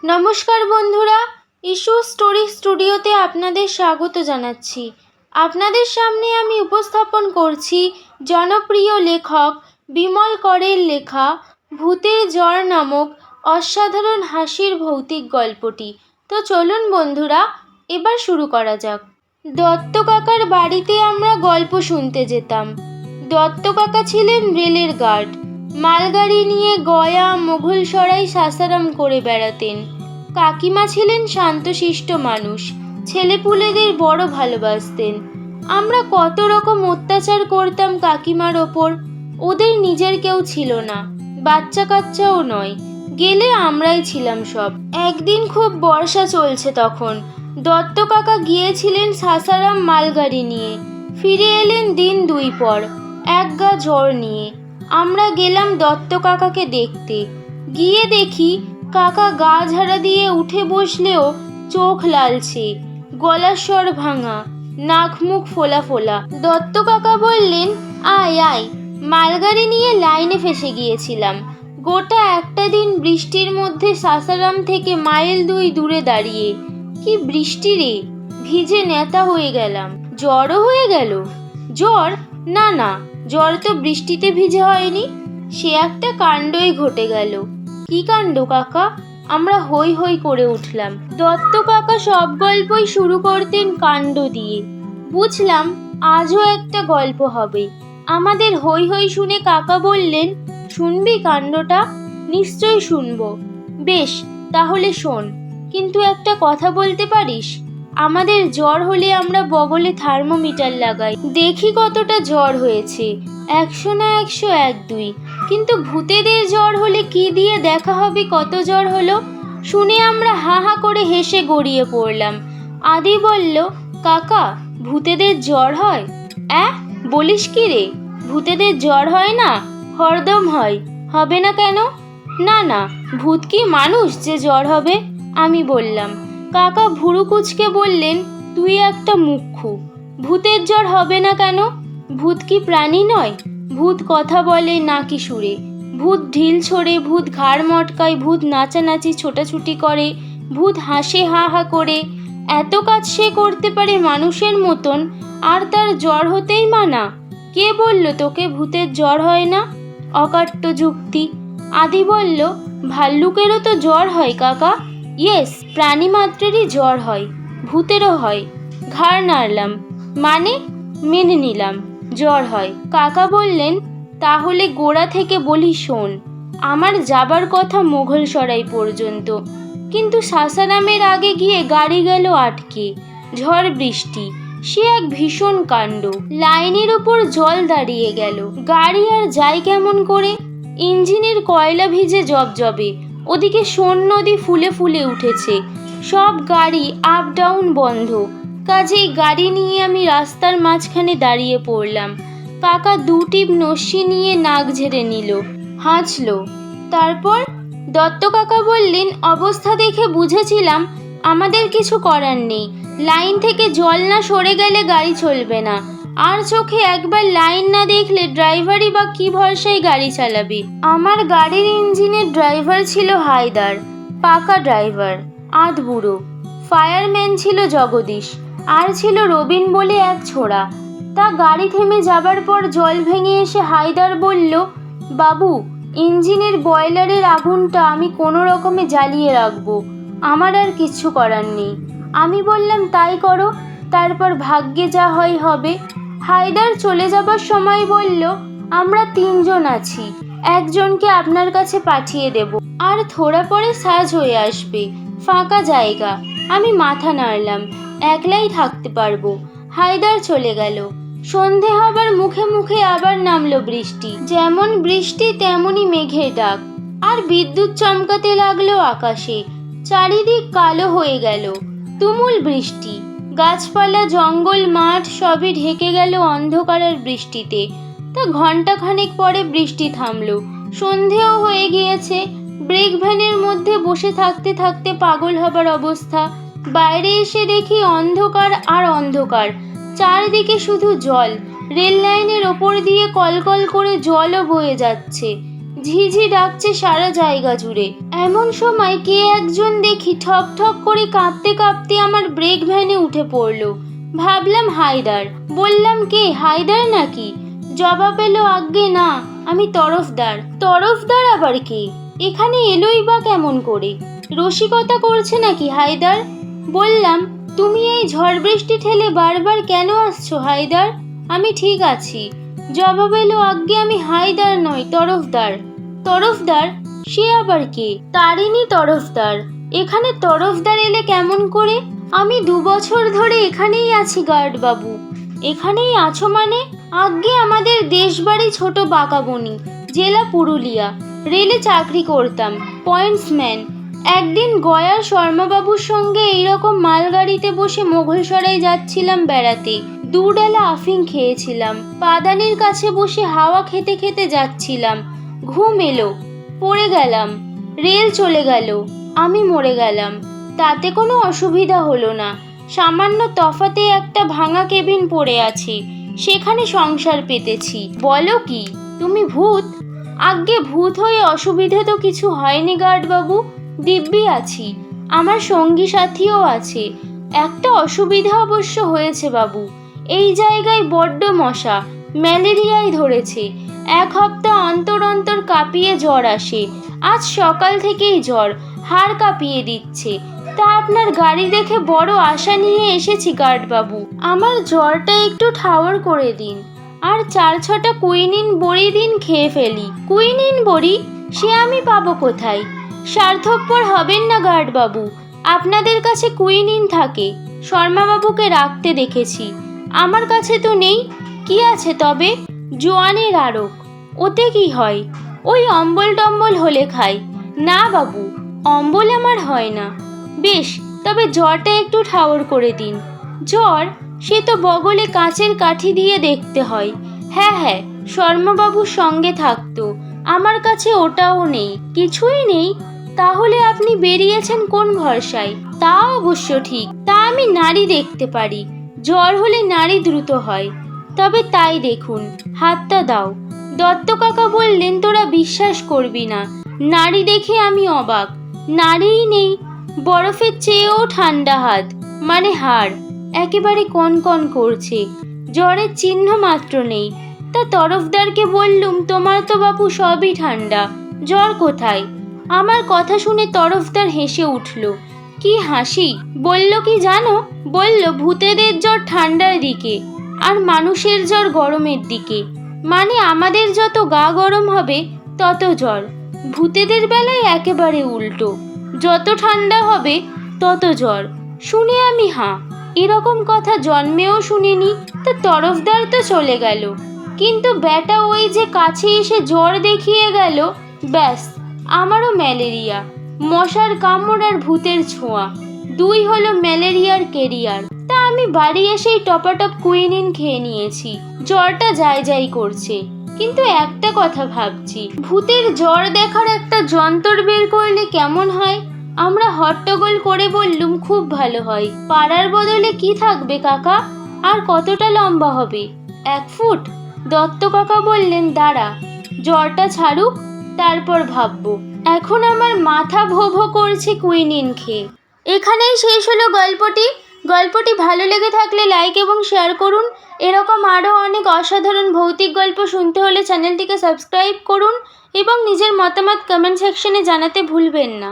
নমস্কার বন্ধুরা, issue story স্টুডিওতে আপনাদের স্বাগত জানাচ্ছি। আপনাদের সামনে আমি উপস্থাপন করছি জনপ্রিয় লেখক বিমল করের লেখা ভূতের জ্বর নামক অসাধারণ হাসির ভৌতিক গল্পটি। তো চলুন বন্ধুরা, এবার শুরু করা যাক। দত্ত কাকার বাড়িতে আমরা গল্প শুনতে যেতাম। দত্ত কাকা ছিলেন রেলের গার্ড। মালগাড়ি নিয়ে গয়া, মুঘলসরাই, সাসারাম করে বেড়াতেন। কাকিমা ছিলেন শান্তশিষ্ট মানুষ, ছেলেপুলেদের বড় ভালোবাসতেন। আমরা কত রকম অত্যাচার করতাম কাকিমার ওপর। ওদের নিজের কেউ ছিল না, বাচ্চা কাচ্চাও নয়, গেলে আমরাই ছিলাম সব। একদিন খুব বর্ষা চলছে তখন। দত্ত কাকা গিয়েছিলেন সাসারাম মালগাড়ি নিয়ে, ফিরে এলেন দিন 2 পর, এক গা জ্বর নিয়ে। আমরা গেলাম দত্ত কাকাকে দেখতে। গিয়ে দেখি কাকা গা ঝাড়া দিয়ে উঠে বসলেও চোখ লালচে, গলার স্বর ভাঙা, নাক মুখ ফোলা ফোলা। দত্ত কাকা বললেন, আয় আয়। মালগাড়ি নিয়ে লাইনে ফেসে গিয়েছিলাম। গোটা একটা দিন বৃষ্টির মধ্যে সাসারাম থেকে মাইল 2 দূরে দাঁড়িয়ে। কি বৃষ্টি রে, ভিজে নেতা হয়ে গেলাম। জ্বরও হয়ে গেল? জ্বর? না না, জ্বর তো বৃষ্টিতে ভিজে হয়নি। সে একটা কাণ্ডই ঘটে গেল। কি কাণ্ড কাকা? আমরা হই হই করে উঠলাম। দত্ত কাকা সব গল্পই শুরু করতেন কাণ্ড দিয়ে। বুঝলাম আজও একটা গল্প হবে। আমাদের হই হই শুনে কাকা বললেন, শুনবি কাণ্ডটা? নিশ্চয়ই শুনবো। বেশ, তাহলে শোন, কিন্তু একটা কথা বলতে পারিস? আমাদের জ্বর হলে আমরা বগলে থার্মোমিটার লাগাই, দেখি কতটা জ্বর হয়েছে। 100 না 101, 2। কিন্তু ভূতেদের জ্বর হলে কি দিয়ে দেখা হবে কত জ্বর হলো? শুনে আমরা হা হা করে হেসে গড়িয়ে পড়লাম। আদি বলল, কাকা, ভূতেদের জ্বর হয়? বলিস কি রে? ভূতেদের জ্বর হয় না? হরদম হয়। হবে না কেন? না না, ভূত কি মানুষ যে জ্বর হবে? আমি বললাম। কাকা ভুরু কুঁচকে বললেন, তুই একটা মুখ্যু। ভূতের জ্বর হবে না কেন? ভূত কি প্রাণী নয়? ভূত কথা বলে নাকি সুরে? ভূত ঢিল ছোড়ে, ভূত ঘাড় মটকায়, ভূত নাচানাচি ছোটাছুটি করে, ভূত হাসে হা হা করে। এত কাজ সে করতে পারে মানুষের মতন, আর তার জ্বর হতেই মানা? কে বলল তোকে ভূতের জ্বর হয় না? অকাট্য যুক্তি। আদি বলল, ভাল্লুকেরও তো জ্বর হয় কাকা। ইয়েস, প্রাণী মাত্রেরই জ্বর হয়, ভূতেরও হয়। ঘাড় নাড়লাম। মানে? মেনে নিলাম, জ্বর হয়। কাকা বললেন, তাহলে গোড়া থেকে বলি শোন। আমার যাবার কথা মুঘলসরাই পর্যন্ত, কিন্তু সাসারামের আগে গিয়ে গাড়ি গেল আটকে। ঝড় বৃষ্টি, সে এক ভীষণ কাণ্ড। লাইনের উপর জল দাঁড়িয়ে গেল। গাড়ি আর যায় কেমন করে? ইঞ্জিনের কয়লা ভিজে জবজবে। ওদিকে সোন নদী ফুলে ফুলে উঠেছে। সব গাড়ি আপ ডাউন বন্ধ। কাজেই গাড়ি নিয়ে আমি রাস্তার মাঝখানে দাঁড়িয়ে পড়লাম। কাকা 2 টিপ নস্যি নিয়ে নাক ঝেড়ে নিল, হাঁচল। তারপর দত্ত কাকা বললেন, অবস্থা দেখে বুঝেছিলাম আমাদের কিছু করার নেই। লাইন থেকে জল না সরে গেলে গাড়ি চলবে না। আর চোখে একবার লাইন না দেখলে ড্রাইভারই বা কি ভরসায় গাড়ি চালাবে? আমার গাড়ির ইঞ্জিনের ড্রাইভার ছিল হায়দার, পাকা ড্রাইভার, আধ বুড়ো। ফায়ারম্যান ছিল জগদীশ, আর ছিল রবিন বলে এক ছোড়া। তা গাড়ি থেমে যাবার পর জল ভেঙে এসে হায়দার বলল, বাবু, ইঞ্জিনের বয়লারের আগুনটা আমি কোনো রকমে জ্বালিয়ে রাখবো, আমার আর কিচ্ছু করার নেই। আমি বললাম, তাই করো, তারপর ভাগ্যে যা হয় হবে। হায়দার চলে যাবার সময় বলল, আমরা 3 জন আছি, একজনকে আপনার কাছে পাঠিয়ে দেব, আর থোড়া পরে সাজ হয়ে আসবে, ফাঁকা জায়গা। আমি মাথা নাড়লাম, একলাই থাকতে পারবো। হায়দার চলে গেল। সন্ধে হবার মুখে মুখে আবার নামলো বৃষ্টি। যেমন বৃষ্টি তেমনি মেঘের ডাক, আর বিদ্যুৎ চমকাতে লাগলো আকাশে। চারিদিক কালো হয়ে গেল। তুমুল বৃষ্টি। গাছপালা, জঙ্গল, মাঠ সবই ঢেকে গেল অন্ধকার আর বৃষ্টিতে। তা ঘন্টাখানেক পরে বৃষ্টি থামলো। সন্ধেও হয়ে গিয়েছে। ব্রেক ভ্যানের মধ্যে বসে থাকতে থাকতে পাগল হবার অবস্থা। বাইরে এসে দেখি অন্ধকার আর অন্ধকার, চারদিকে শুধু জল। রেল লাইনের ওপর দিয়ে কলকল করে জলও বয়ে যাচ্ছে। ঝিঝি ডাকছে সারা জায়গা জুড়ে। এমন সময় কে একজন দেখি ঠক ঠক করে কাঁপতে কাঁপতে আমার ব্রেক ভ্যানে উঠে পড়লো। ভাবলাম হায়দার। বললাম, কে, হায়দার নাকি? জবাব এলো, আজ্ঞে না, আমি তরফদার। তরফদার আবার কে? এখানে এলোই বা কেমন করে? রসিকতা করছে নাকি হায়দার? বললাম, তুমি এই ঝড় বৃষ্টি ঠেলে বারবার কেন আসছো হায়দার? আমি ঠিক আছি। জবাব এলো, আজ্ঞে আমি হায়দার নই, তরফদার। তরফদার? সে আবার কে? তারিণী তরফদার। এখানে তরফদার এলে কেমন করে? আমি 2 বছর ধরে এখানেই আছি গার্ড বাবু। এখানেই আছো মানে? আজ্ঞে আমাদের দেশবাড়ি ছোট বাঁকাবনি, জেলা পুরুলিয়া। রেলে চাকরি করতাম, পয়েন্টসম্যান। একদিন গয়ার শর্মাবাবুর সঙ্গে এইরকম মালগাড়িতে বসে মোগলসরাই যাচ্ছিলাম বেড়াতে। 2 ডালা আফিং খেয়েছিলাম। পাদানির কাছে বসে হাওয়া খেতে খেতে যাচ্ছিলাম। ঘুম এলো, পড়ে গেলাম। রেল চলে গেল, আমি মরে গেলাম। তাতে কোনো অসুবিধা হলো না। সামান্য তফাতে একটা ভাঙা কেবিন পড়ে আছে, সেখানে সংসার পেতেছি। বলো কি, তুমি ভূত? আজ্ঞে ভূত হয়ে অসুবিধে তো কিছু হয়নি গার্ড বাবু, দিব্যি আছি। আমার সঙ্গী সাথীও আছে। একটা অসুবিধা অবশ্য হয়েছে বাবু। এই জায়গায় বড্ড মশা, ম্যালেরিয়ায় ধরেছে। 1 সপ্তাহ অন্তর অন্তর কাঁপিয়ে জ্বর আসে। আজ সকাল থেকেই জ্বর, হাড় কাঁপিয়ে দিচ্ছে। তা আপনার গাড়ি দেখে বড় আশা নিয়ে এসেছি গার্ড বাবু। আমার জ্বরটা একটু ঠাওর করে দিন, আর 4-6টা কুইনিন বড়ি দিন, খেয়ে ফেলি। কুইনিন বড়ি? সে আমি পাবো কোথায়? স্বার্থপর হবেন না গার্ড বাবু, আপনাদের কাছে কুইনিন থাকে। শর্মাবাবুকে রাখতে দেখেছি, আমার কাছে তো নেই। কি আছে তবে? জোয়ানের আড়ক। ওতে কি হয়? ওই অম্বল টম্বল হলে খাই। না বাবু, অম্বল আমার হয় না। বেশ, তবে জ্বরটা একটু ঠাওর করে দিন। জ্বর? সে তো বগলে কাঁচের কাঠি দিয়ে দেখতে হয়। হ্যাঁ হ্যাঁ, শর্মাবাবুর সঙ্গে থাকতো। আমার কাছে ওটাও নেই, কিছুই নেই। তাহলে আপনি বেরিয়েছেন কোন ভরসায়? তা অবশ্য ঠিক। তা আমি নাড়ি দেখতে পারি। জ্বর হলে নাড়ি দ্রুত হয়। তবে তাই দেখুন, হাতটা দাও। দত্ত কাকা বললেন, তোরা বিশ্বাস করবি না। নাড়ি দেখে আমি অবাক। নাড়িই নেই। বরফের চেয়েও ঠান্ডা হাত, মানে হাড়, একেবারে কনকন করছে। জ্বরের চিহ্ন মাত্র নেই। তা তরফদারকে বললুম, তোমার তো বাপু সবই ঠান্ডা, জ্বর কোথায়? আমার কথা শুনে তরফদার হেসে উঠল। কি হাসি! বলল কি জানো? বলল, ভূতেদের জ্বর ঠান্ডার দিকে, আর মানুষের জ্বর গরমের দিকে। মানে আমাদের যত গা গরম হবে তত জ্বর, ভূতেদের বেলায় একেবারে উল্টো। যত ঠান্ডা হবে তত জ্বর। শুনে আমি হাঁ, এরকম কথা জন্মেও শুনিনি। তা তরফদার তো চলে গেল, কিন্তু ব্যাটা ওই যে কাছে এসে জ্বর দেখিয়ে গেল, ব্যাস আমারও ম্যালেরিয়া। মশার কামড় আর ভূতের ছোঁয়া, 2 হলো ম্যালেরিয়ার কেরিয়ার। তা আমি বাড়ি এসেই টপাটপ কুইনিন খেয়ে নিয়েছি। জ্বরটা যায় যায় করছে। কিন্তু একটা কথা ভাবছি, ভূতের জ্বর দেখার একটা যন্তর বের করলে কেমন হয়? আমরা হট্টগোল করে বললুম, খুব ভালো হয়। পাড়ার বদলে কি থাকবে কাকা? আর কতটা লম্বা হবে? 1 ফুট? দত্ত কাকা বললেন, দাঁড়া, জ্বরটা ছাড়ুক, তারপর ভাববো। এখন আমার মাথা ভো ভো করছে কুইনিন খেয়ে। এখানেই শেষ হলো গল্পটি। গল্পটি ভালো লেগে থাকলে লাইক এবং শেয়ার করুন। এরকম আরও অনেক অসাধারণ ভৌতিক গল্প শুনতে হলে চ্যানেলটিকে সাবস্ক্রাইব করুন এবং নিজের মতামত কমেন্ট সেকশনে জানাতে ভুলবেন না।